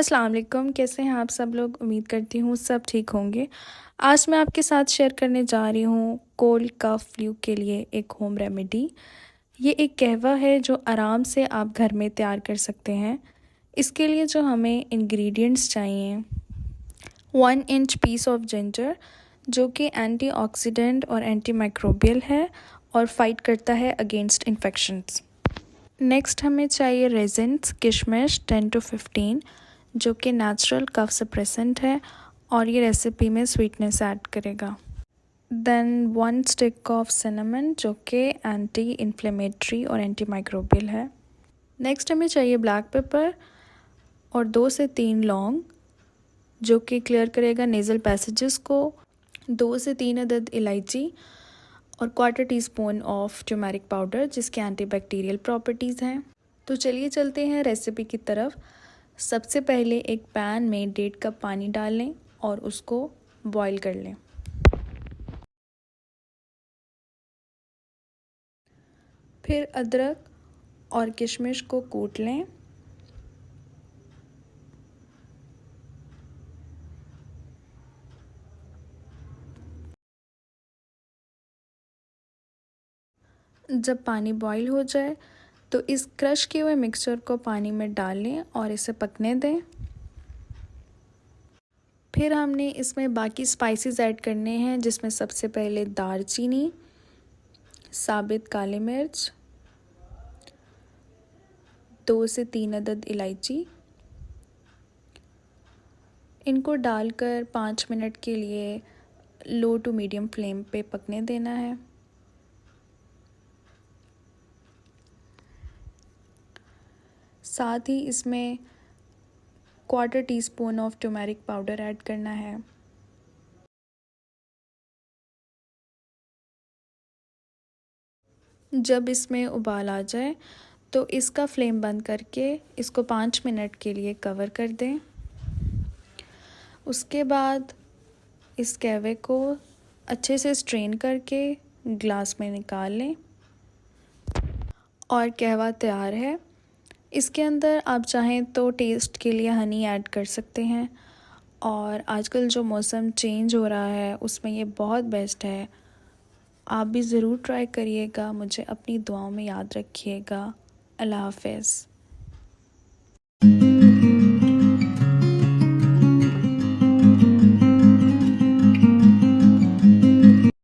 अस्सलाम वालेकुम, कैसे हैं आप सब लोग। उम्मीद करती हूँ सब ठीक होंगे। आज मैं आपके साथ शेयर करने जा रही हूँ कोल्ड कफ फ्लू के लिए एक होम रेमेडी। ये एक कहवा है जो आराम से आप घर में तैयार कर सकते हैं। इसके लिए जो हमें इंग्रेडिएंट्स चाहिए, 1 इंच पीस ऑफ जिंजर जो कि एंटीऑक्सीडेंट और एंटीमाइक्रोबियल है और फाइट करता है अगेंस्ट इन्फेक्शंस। नेक्स्ट हमें चाहिए रेजिन्स किशमिश 10 to 15 जो कि नेचुरल कफ सप्रेसेंट है और ये रेसिपी में स्वीटनेस ऐड करेगा। देन 1 स्टिक ऑफ सिनेमन जो कि एंटी इन्फ्लेमेटरी और एंटी माइक्रोबियल है। नेक्स्ट हमें चाहिए ब्लैक पेपर और 2 से 3 लौंग जो कि क्लियर करेगा नेज़ल पैसेजेस को। 2 से 3 अदद इलायची और 1/4 टीस्पून ऑफ टर्मरिक पाउडर जिसके एंटीबैक्टीरियल प्रॉपर्टीज़ हैं। तो चलिए चलते हैं रेसिपी की तरफ। सबसे पहले एक पैन में 1.5 कप पानी डाल लें और उसको बॉईल कर लें। फिर अदरक और किशमिश को कूट लें। जब पानी बॉईल हो जाए तो इस क्रश किए हुए मिक्सचर को पानी में डाल लें और इसे पकने दें। फिर हमने इसमें बाकी स्पाइसेस ऐड करने हैं जिसमें सबसे पहले दालचीनी, साबित काली मिर्च, 2 से 3 अदद इलायची। इनको डालकर 5 मिनट के लिए लो टू मीडियम फ्लेम पे पकने देना है। साथ ही इसमें 1/4 teaspoon of turmeric powder add करना है। जब इसमें उबाल आ जाए तो इसका फ्लेम बंद करके इसको 5 मिनट के लिए कवर कर दें। उसके बाद इस कहवे को अच्छे से स्ट्रेन करके ग्लास में निकाल लें और कहवा तैयार है। इसके अंदर आप चाहें तो टेस्ट के लिए हनी ऐड कर सकते हैं और आजकल जो मौसम चेंज हो रहा है उसमें ये बहुत बेस्ट है। आप भी ज़रूर ट्राई करिएगा। मुझे अपनी दुआओं में याद रखिएगा। अल्लाह हाफ़िज़।